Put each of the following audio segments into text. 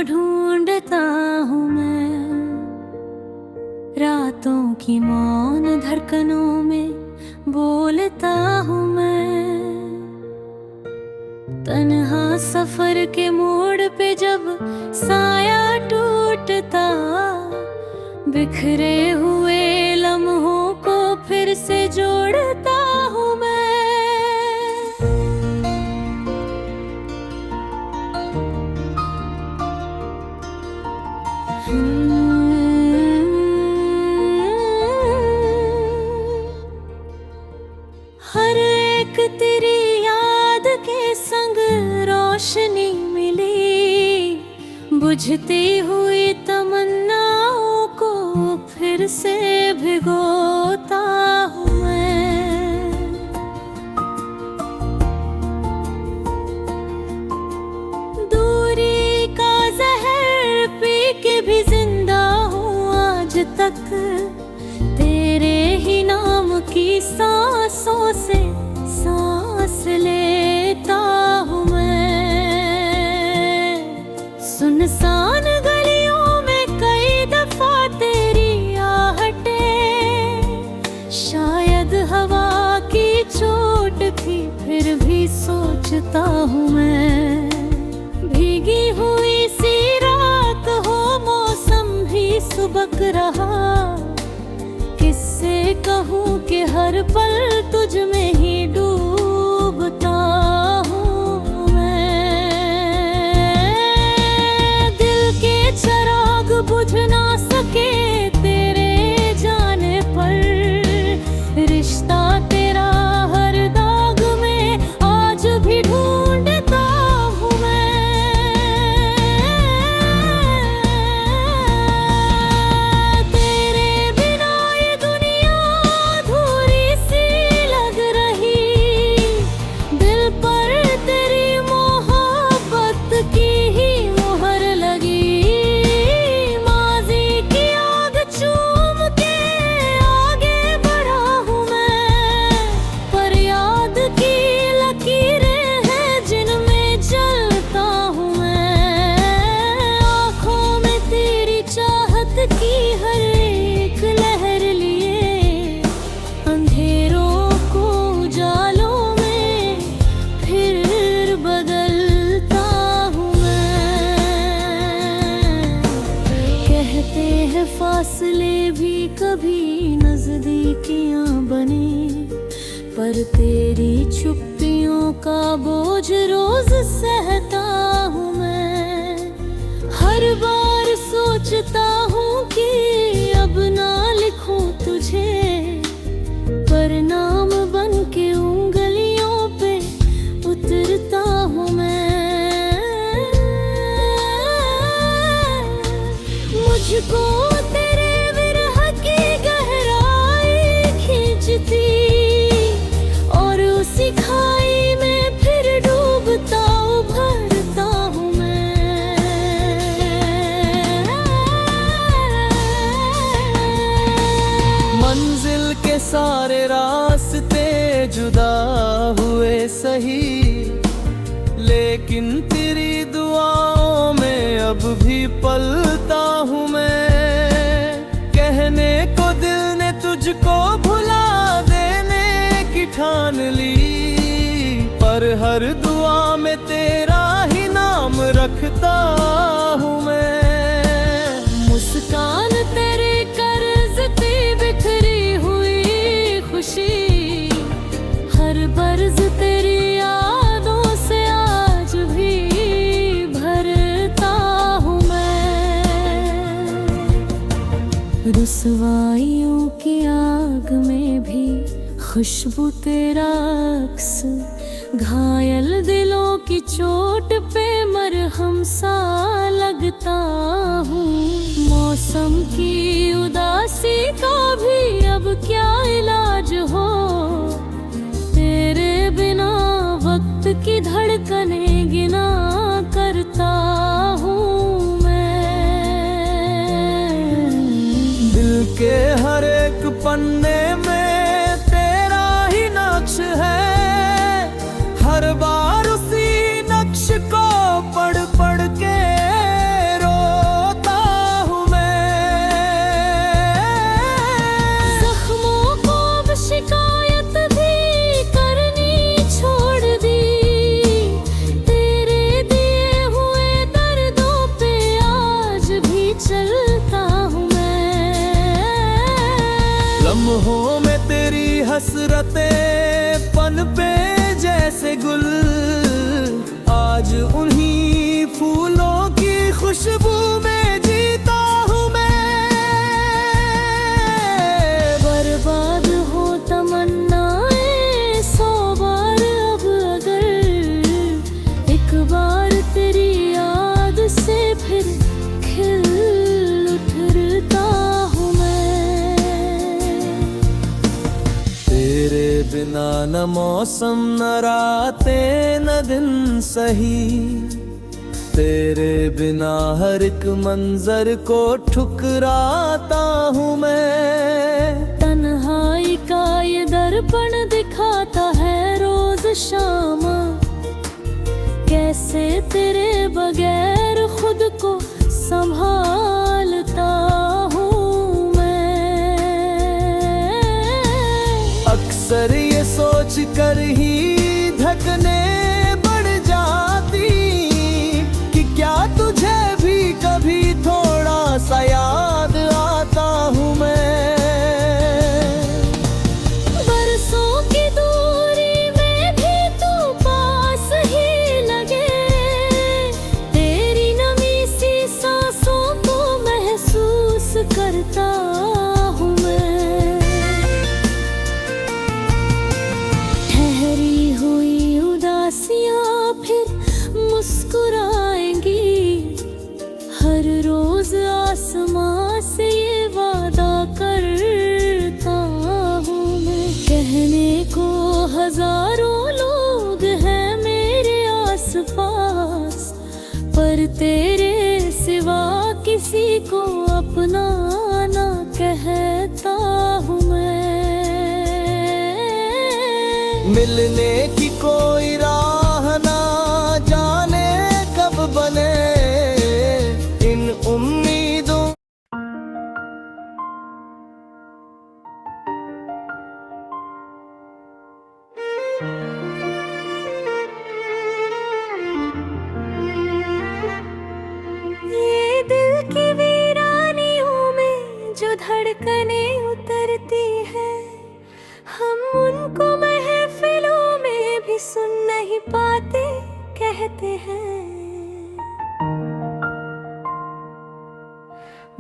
ढूंढता हूँ मैं, रातों की मौन धड़कनों में बोलता हूँ मैं। तन्हा सफर के मोड़ पे जब साया टूटता, बिखरे हुए लम्हों को फिर से जोड़ता हूँ मैं। हर एक तेरी याद के संग रोशनी मिली, बुझती हुई तमन्नाओं को फिर से भिगोता हूँ मैं। दूरी का जहर पी के भी जिंदा हूँ आज तक, तेरे ही नाम की सांसों से सांस लेता हूँ मैं। सुनसान गलियों में कई दफा तेरी आहटें, शायद हवा की चोट थी फिर भी सोचता हूँ मैं। भीगी हुई सी रात हो, मौसम भी सुबक रहा, किससे कहूँ कि हर पल तुझ में ही डूबता हूँ मैं। दिल के चिराग बुझ ना सके तेरे जाने पर, रिश्ता तेरा हर दाग में आज भी ढूंढता हूँ मैं। तेरे बिना ये दुनिया अधूरी सी लग रही, दिल पर तेरी मोहब्बत की ही मोहर लगी। माजी की आग चूम के आगे बढ़ा हूँ मैं, पर याद की लकीरें हैं जिनमें जलता हूँ मैं। आँखों में तेरी चाहत की हर एक लहर लिए, अंधेरों को उजालों में फिर बदलता हूँ मैं। कहते हैं फासले भी कभी नजदीकियां बने, पर तेरी चुप्पियों का बोझ रोज सहता हूँ मैं। हर बार सोचता हूँ कि अब ना लिखूं तुझे, पर नाम बन के उंगलियों पे उतरता हूँ मैं। मुझको तेरे विरह की गहराई खींचती, और उसी खाई में फिर डूबता उभरता हूँ मैं। मंजिल के सारे रास्ते जुदा हुए सही, लेकिन तेरी दुआओं में अब भी पलता हूँ मैं। कहने को दिल ने तुझको भुला देने की ठान ली, पर हर दुआ में तेरा ही नाम रखता हूँ मैं। मुस्कान तेरे कर्ज पे बिखरी हुई खुशी, हर बर्ज तेरी यादों से आज भी भरता हूँ मैं। रुसवाइयों की आग में भी खुशबू तेरा अक्स, घायल दिलों की चोट पे मरहम सा लगता हूँ। मौसम की उदासी का भी अब क्या इलाज हो, तेरे बिना वक्त की धड़कनें गिना करता हूँ मैं। दिल के हर एक पन्ने में तेरा ही नक्श है, हर बार उसी नक्श को पढ़ पढ़ के हसरतें पनपे जैसे गुल, आज उन्हीं फूलों की खुशबू में जीता हूँ मैं। बर्बाद हो तमन्नाएं 100 बार, अब अगर एक बार तेरी याद से फिर खिल उठता हूँ मैं। तेरे बिना न मौसम न रातें न दिन सही, तेरे बिना हर एक मंजर को ठुकराता हूँ मैं। तन्हाई का ये दर्पण दिखाता है रोज शाम, कैसे तेरे बगैर खुद को संभालता हूँ मैं। अक्सर ये सोच कर ही धड़कने बढ़ जाती कि क्या तुझे भी कभी थोड़ा सा याद आता हूँ मैं। बरसों की दूरी में भी तू पास ही लगे, तेरी नमी सी सांसों को महसूस करता हूँ मैं। ठहरी हुई उदासियाँ फिर मुस्कुराएंगी, हर रोज आसमां से ये वादा करता हूँ मैं। कहने को हजारों लोग हैं मेरे आसपास, पर तेरे सिवा किसी को अपना ना कहता हूँ मैं। मिलने की कोई राह ना जाने कब बने इन उम्मीदों। ये दिल की वीरानियों में जो धड़कने उतरती है, हम उनको महफिलों में भी सुन नहीं पाते कहते हैं।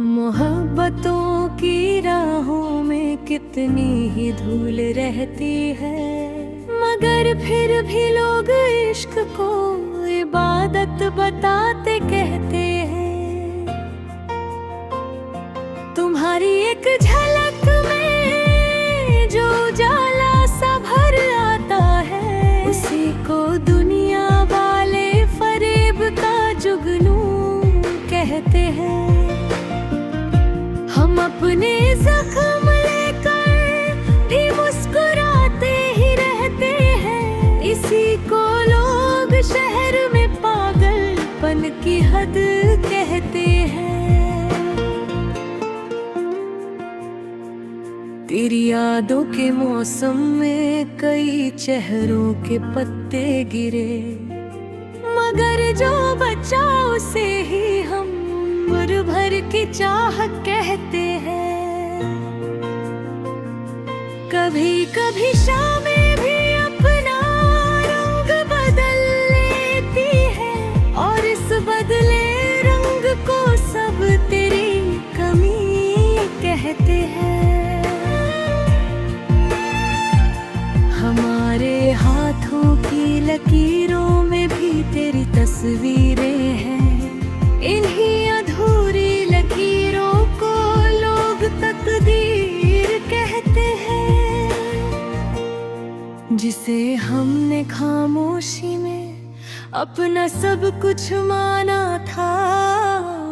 मोहब्बतों की राहों में कितनी ही धूल रहती है, मगर फिर भी लोग इश्क को इबादत बताते कहते हैं। तुम्हारी एक झलक में जो उजाला सा भर आता है, उसी को दुनिया वाले फरेब का जुगनू कहते हैं। हम अपने जख्म लेकर भी मुस्कुराते ही रहते हैं, इसी को लोग शहर में पागलपन की हद कहते हैं। तेरी यादों के मौसम में कई चेहरों के पत्ते गिरे, मगर जो बचा उसे ही हम उम्र भर की चाह कहते हैं। कभी कभी शामें भी अपना रंग बदल लेती है, और इस बदले रंग को सब तेरी कमी कहते हैं। हमारे हाथों की लकीरों में भी तेरी तस्वीरें हैं, इन्हीं अधूरी लकीरों को लोग तकदीर कहते हैं। जिसे हमने खामोशी में अपना सब कुछ माना था,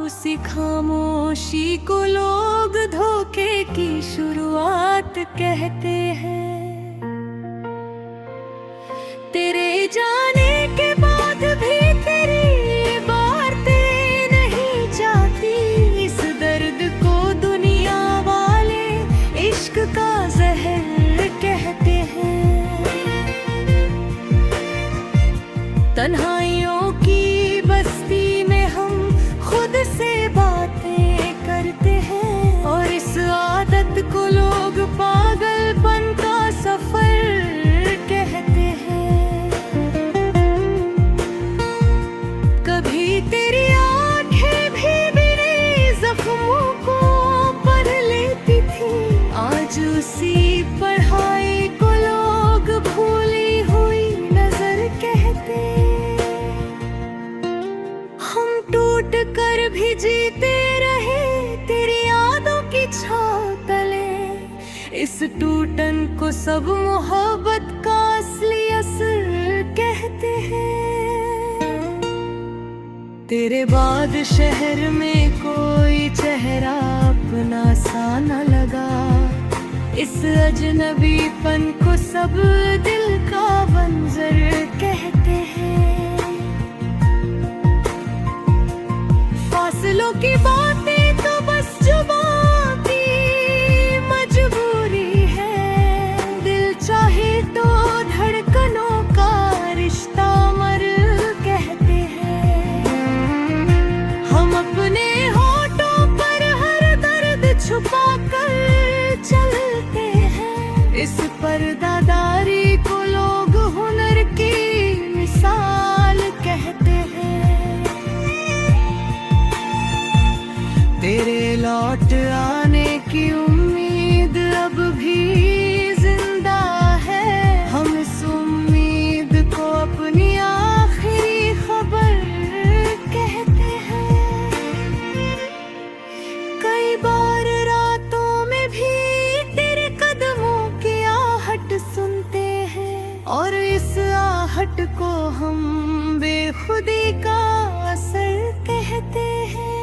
उसी खामोशी को लोग धोखे की शुरुआत कहते हैं। तेरे जाने के बाद भी तेरी बातें नहीं जाती, इस दर्द को दुनिया वाले इश्क का जहर कहते हैं। तन्हाइयों की बस्ती में हम खुद से बातें करते हैं, और इस आदत को लोग पागलपन का सफर जीते रहे तेरी यादों की छाव तले। इस टूटन को सब मोहब्बत का असली असर कहते हैं। तेरे बाद शहर में कोई चेहरा अपना सा न लगा। इस अजनबीपन को सब दिल का बंजर कहते हैं। फासलों की बातें तो बस जुबां की मजबूरी है। दिल चाहे तो धड़कनों का रिश्ता मर कहते हैं। हम अपने होठों पर हर दर्द छुपा कर चलते हैं। इस पर्दादारी को लोग हुनर की मिसाल कहते हैं। तेरे लौट आने की उम्मीद अब भी जिंदा है। हम इस उम्मीद को अपनी आखिरी खबर कहते हैं। कई बार रातों में भी तेरे कदमों की आहट सुनते हैं और इस आहट को हम बेखुदी का असर कहते हैं।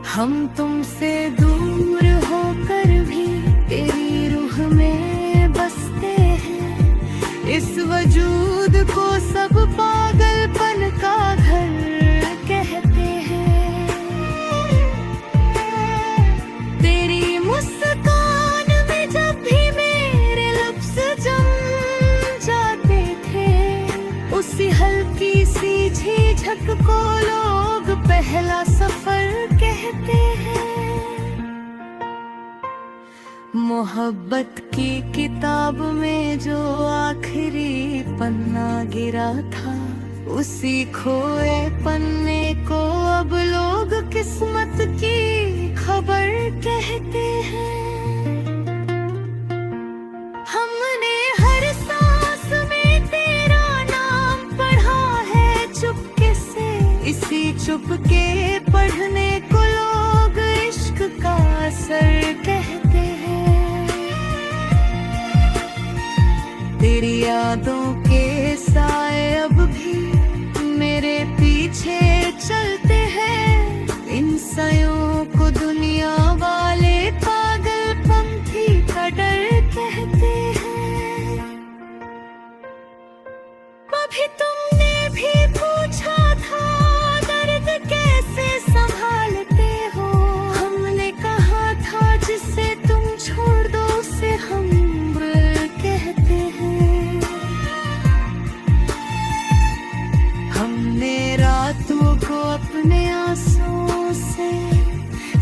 हम तुमसे दूर होकर भी तेरी रूह में बसते हैं। इस वजूद को सब पागलपन का घर कहते हैं। तेरी मुस्कान में जब भी मेरे लफ्ज़ जम जाते थे, उसी हल्की सी झिझक को लोग पहला सफर कहते हैं। मोहब्बत की किताब में जो आखिरी पन्ना गिरा था, उसी खोए पन्ने को अब लोग किस्मत की खबर कहते हैं। हमने हर सांस में तेरा नाम पढ़ा है चुपके से। इसी चुपके पढ़ने को लोग इश्क का असर कहते हैं। तेरी यादों के साए अब भी मेरे पीछे चलते हैं। इन सायों को दुनिया वाले पागलपंथी का डर कहते हैं। अभी तुमने भी पूछा था दर्द कैसे संभालते हो। हमने कहा था जिसे तुम छोड़ दो उसे हम कहते हैं। हमने रातों को अपने आंसुओं से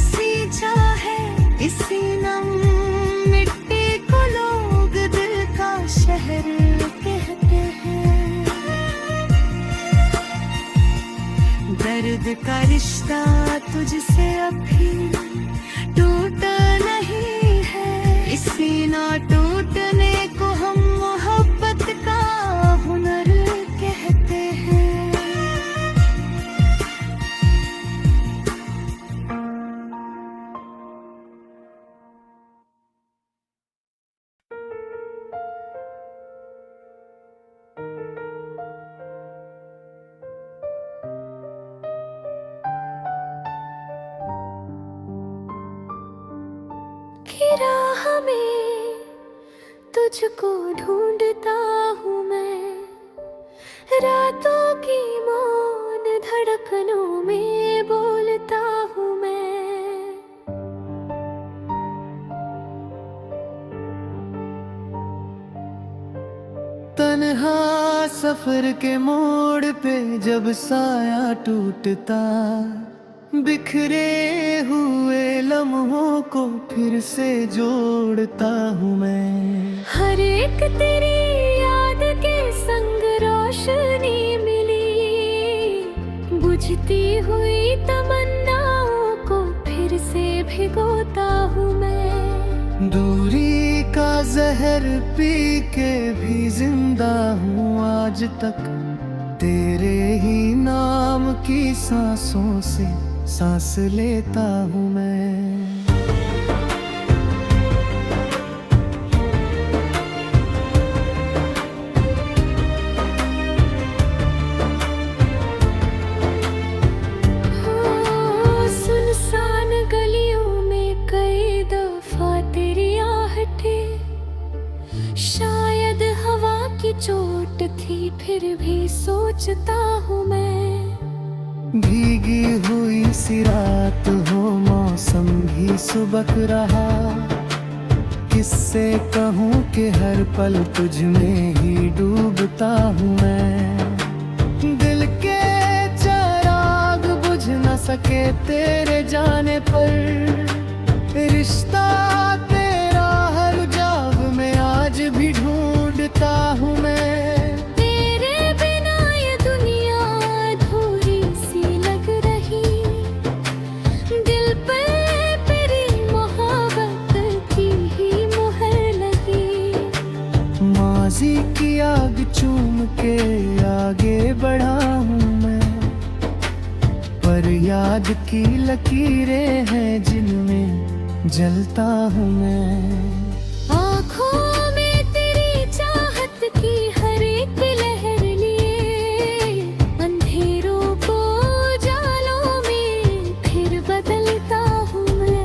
सींचा है। इसी नम मिट्टी को लोग दिल का शहर कहते हैं। दर्द का रिश्ता तुझसे अभी टूटा नहीं है। इसी ना टूटने को हम मोहब्बत का हुनर कहते हैं। की राह में तुझको ढूंढता हूँ मैं। रातों की मौन धड़कनों में बोलता हूँ मैं। तन्हा सफर के मोड़ पे जब साया टूटता, बिखरे हुए लम्हों को फिर से जोड़ता हूँ मैं। हर एक तेरी याद के संग रोशनी मिली। बुझती हुई तमन्नाओं को फिर से भिगोता हूँ मैं। दूरी का जहर पी के भी जिंदा हूँ आज तक। तेरे ही नाम की सांसों से सांस लेता हूँ मैं। सुनसान गलियों में कई दफा तेरी आहटे, शायद हवा की चोट थी फिर भी सोचता हूँ मैं। भीगी हुई सी रात हो, मौसम भी सुबक रहा, किससे कहूँ कि हर पल तुझ में ही डूबता हूँ मैं। दिल के चिराग बुझ न सके तेरे जाने पर, रिश्ता तेरा हर जाग में आज भी ढूंढता हूँ मैं। तेरे बिना ये दुनिया अधूरी सी लग रही, दिल पर तेरी मोहब्बत की ही मुहर लगी। माजी की आग चूम के आगे बढ़ा हूँ मैं, पर याद की लकीरें हैं जिनमें जलता हूँ मैं। आँखों में तेरी चाहत की हर एक लहर लिए, अंधेरों को उजालों में फिर बदलता हूँ मैं।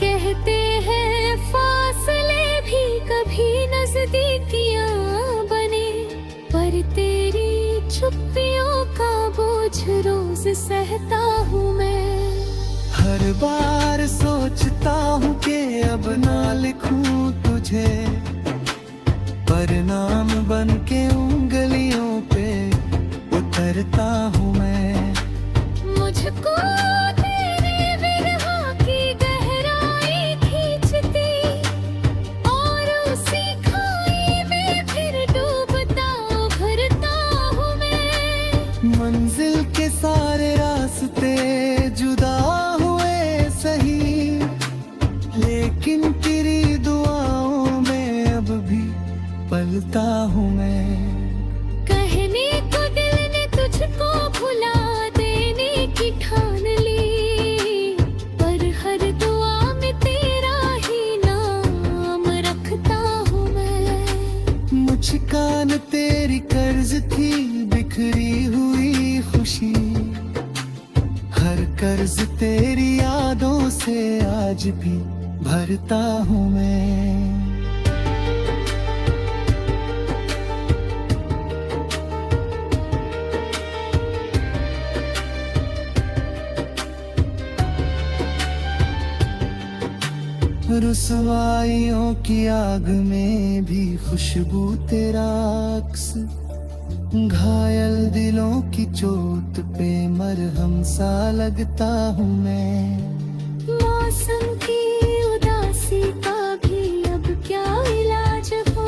कहते हैं फासले भी कभी नजदीकियां बने, पर तेरी चुप्पियों का बोझ रोज सहता हूँ मैं। हर बार सोचता हूँ कि अब ना लिखूं तुझे, पर नाम बन के उंगलियों पे उतरता हूँ मैं। मुझको तेरे विरह की गहराई खींचती, और उसी खाई में फिर डूबता भरता हूँ मैं। मंजिल के सारे रास्ते जुदा हुए सही, लेकिन तेरी दुआओं में अब भी पलता हूँ मैं। कहने को दिल ने तुझको भुला देने की ठान ली, पर हर दुआ में तेरा ही नाम रखता हूँ मैं। मुस्कान तेरी कर्ज थी बिखरी हुई खुशी, हर कर्ज तेरी यादों से आज भी भरता हूँ मैं। रुसवाइयों की आग में भी खुशबू तेरा अक्स, घायल दिलों की चोट पे मरहम सा लगता हूँ मैं। मौसम की उदासी का भी अब क्या इलाज हो,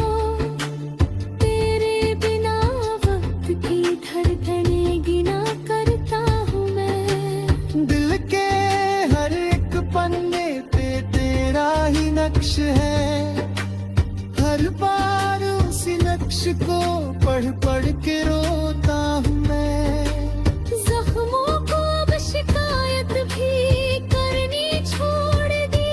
तेरे बिना वक्त की धड़कने गिना करता हूँ मैं। दिल के हर एक पन्ने पे तेरा ही नक्श है, हर बार उसी नक्श को पढ़ पढ़ के रोता हूँ मैं। जख्मों को अब शिकायत भी करनी छोड़ दी,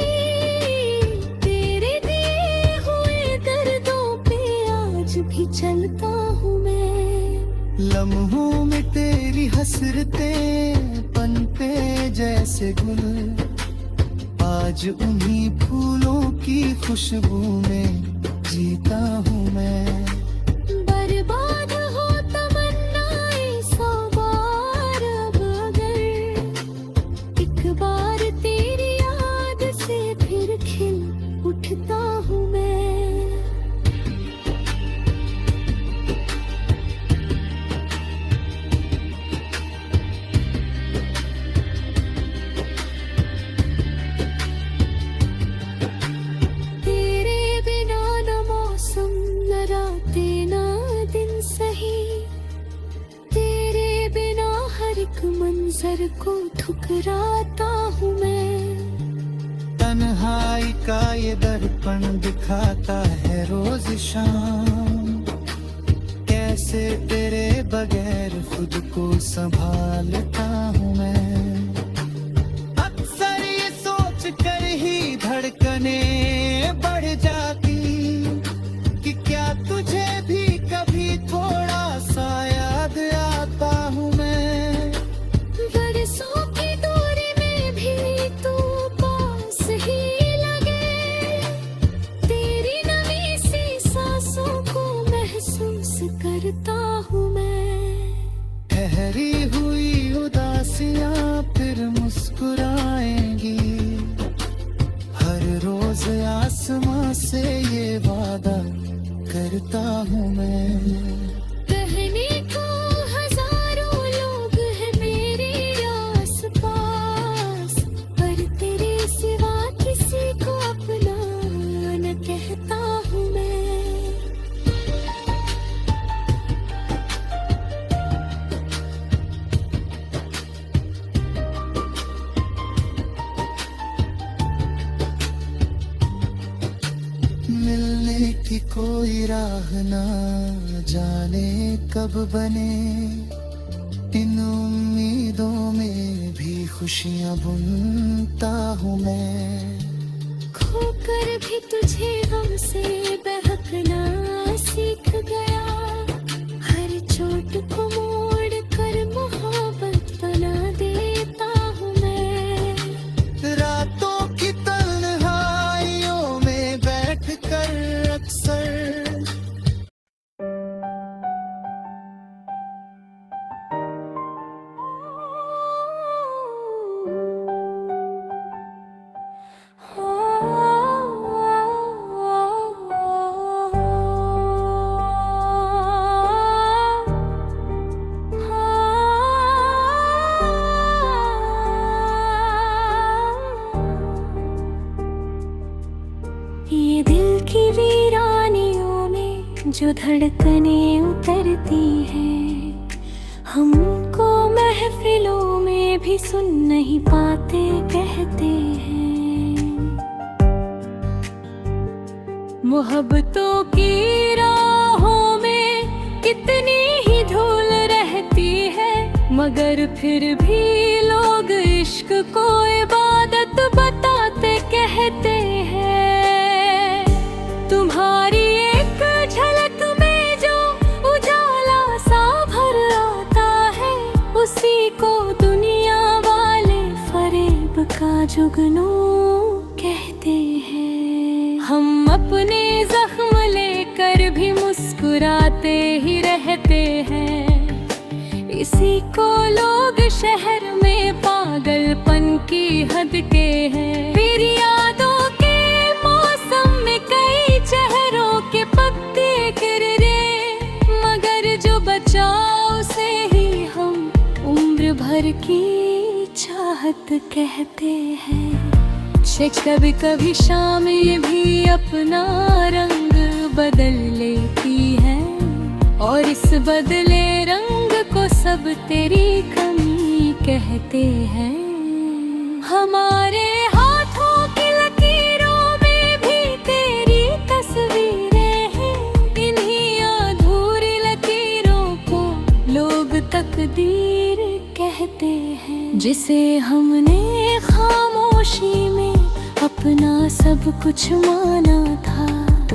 तेरे दिए हुए दर्दों पे आज भी चलता हूँ मैं। लम्हों में तेरी हसरतें पनपे जैसे गुल, आज उन्हीं फूलों की खुशबू में जीता हूँ मैं। बर्बाद हो तमन्नाएं सौ बार, अब अगर एक बार तेरी याद से फिर खिल उठता हूँ मैं। तेरे बिना न मौसम न रात मुस्कुराता हूँ मैं। तन्हाई का ये दर्पण दिखाता है रोज शाम, कैसे तेरे बगैर खुद को संभालता हूँ मैं। अक्सर ये सोच कर ही धड़कने बढ़ जाती कि क्या तुझे भी कभी थोड़ा सा याद आता हूँ मैं। बरसों की दूरी में भी तू पास ही लगे, तेरी नमी सी सांसों को महसूस करता हूँ मैं। ठहरी हुई उदासियां फिर मुस्कुराएंगी, हर रोज आसमां से ये वादा करता हूँ मैं। कहने को हजारों लोग हैं मेरे आस-पास, पर तेरे सिवा किसी को अपना न कहता हूँ मैं। मिलने की कोई राह ना जाने कब बने, इन उम्मीदों में भी खुशियां बुनता हूँ मैं। खोकर भी तुझे हमसे बहकना सीख गया, हर चोट को मोड़ कर मोहब्बत बना देता हूँ मैं। रातों की तन्हाइयों में बैठ कर अक्सर ये दिल की वीरानियों में जो धड़कने उतरती हैं, हमको महफिलों में भी सुन नहीं पाते कहते हैं। मोहब्बतों की राहों में कितनी ही धूल रहती है, मगर फिर भी लोग इश्क को इबादत बताते कहते हैं। तुम्हारी एक झलक में जो उजाला सा भर आता है, उसी को दुनिया वाले फरेब का जुगनू कहते हैं। हम अपने जख्म लेकर भी मुस्कुराते ही रहते हैं, इसी को लोग शहर में पागलपन की हद के हैं। फिर यादों के मौसम में कई चेहरों के पत्ते गिर रे, मगर जो बचा उसे ही हम उम्र भर की चाहत कहते हैं। कभी कभी शाम ये भी अपना रंग बदल लेती है, और इस बदले रंग को सब तेरी कमी कहते हैं। हमारे हाथों की लकीरों में भी तेरी तस्वीरें हैं, इन्हीं अधूरी लकीरों को लोग तकदीर कहते हैं। जिसे हमने खामोशी में अपना सब कुछ माना था,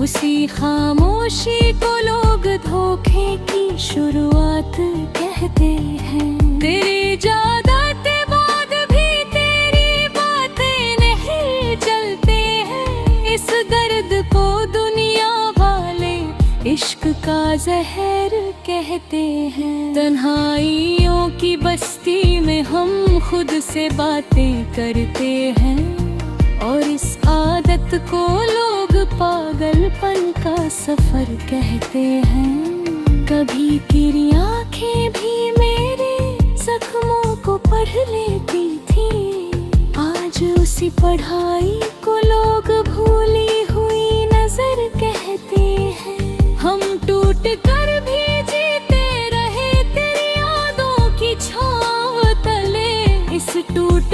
उसी खामोशी को लोग धोखे की शुरुआत कहते हैं। तेरी जादाते बाद भी तेरी बातें नहीं चलते हैं, इस दर्द को दुनिया वाले इश्क का जहर कहते हैं। तन्हाइयों की बस्ती में हम खुद से बातें करते हैं, और इस आदत को लोग पागलपन का सफर कहते हैं। कभी तेरी आंखें भी मेरे जख्मों को पढ़ लेती थी, आज उसी पढ़ाई को लोग भूली हुई नजर कहते हैं। हम टूट कर भी जीते रहे तेरी यादों की छाँव तले, इस टूट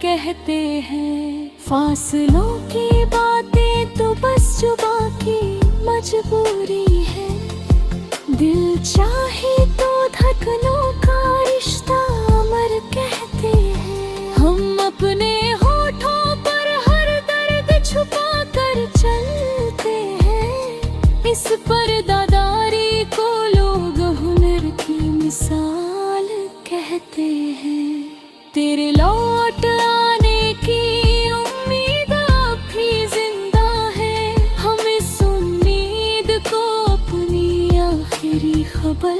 कहते हैं। फासलों की बातें तो बस जुबां की मजबूरी है, दिल चाहे तो धड़कनों का रिश्ता अमर कहते हैं। हम अपने होठों पर हर दर्द छुपा कर चलते हैं, इस पर्दादारी को लोग हुनर की मिसाल कहते हैं। तेरे लौट आने की उम्मीद अब भी जिंदा है, हम इस उम्मीद को अपनी आखिरी खबर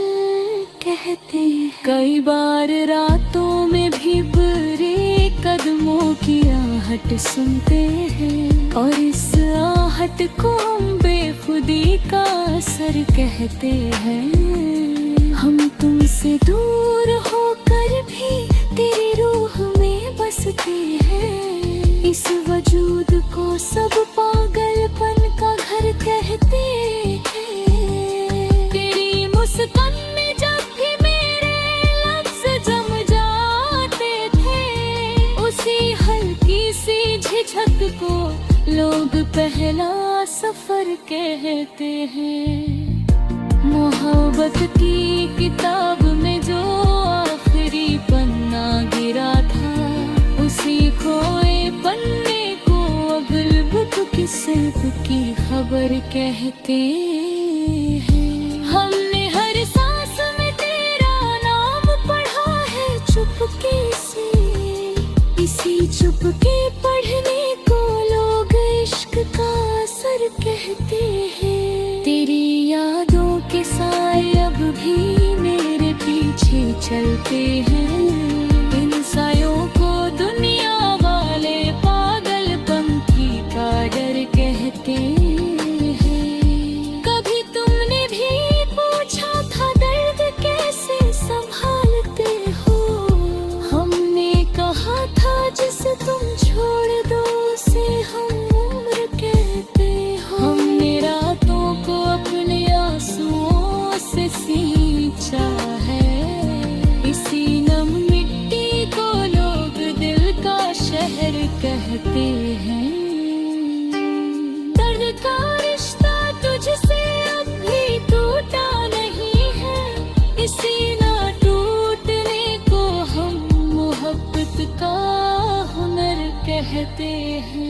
कहते हैं। कई बार रातों में भी बुरे कदमों की आहट सुनते हैं, और इस आहट को हम बेखुदी का असर कहते हैं। हम तुमसे दूर होकर भी तेरी रूह में बसते हैं, इस वजूद को सब पागलपन का घर कहते हैं। तेरी मुस्कान में जब भी मेरे लफ्ज जम जाते थे, उसी हल्की सी झिझक को लोग पहला सफर कहते हैं। मोहब्बत की किताब में जो आखिरी पन्ना गिरा था, उसी खोए पन्ने को अगल बुक की सिर्फ की खबर कहते हैं। हमने हर सांस में तेरा नाम पढ़ा है चुपके से, इसी चुपके पढ़ने को लोग इश्क का असर कहते हैं। तेरी यादों के साए अब भी मेरे पीछे चलते हैं, इन सायों को दुनिया वाले पागलपंथी का डर कहते हैं। कभी तुमने भी पूछा था दर्द कैसे संभालते हो, हमने कहा था जिसे तुम छोड़ दो उसे हम उम्र कहते हो। हमने रातों को अपने आंसुओं से सींचा है, इसी नम मिट्टी को लोग दिल का शहर कहते हैं। दर्द का रिश्ता तुझसे अब भी टूटा नहीं है, इसी ना टूटने को हम मोहब्बत का हुनर कहते हैं।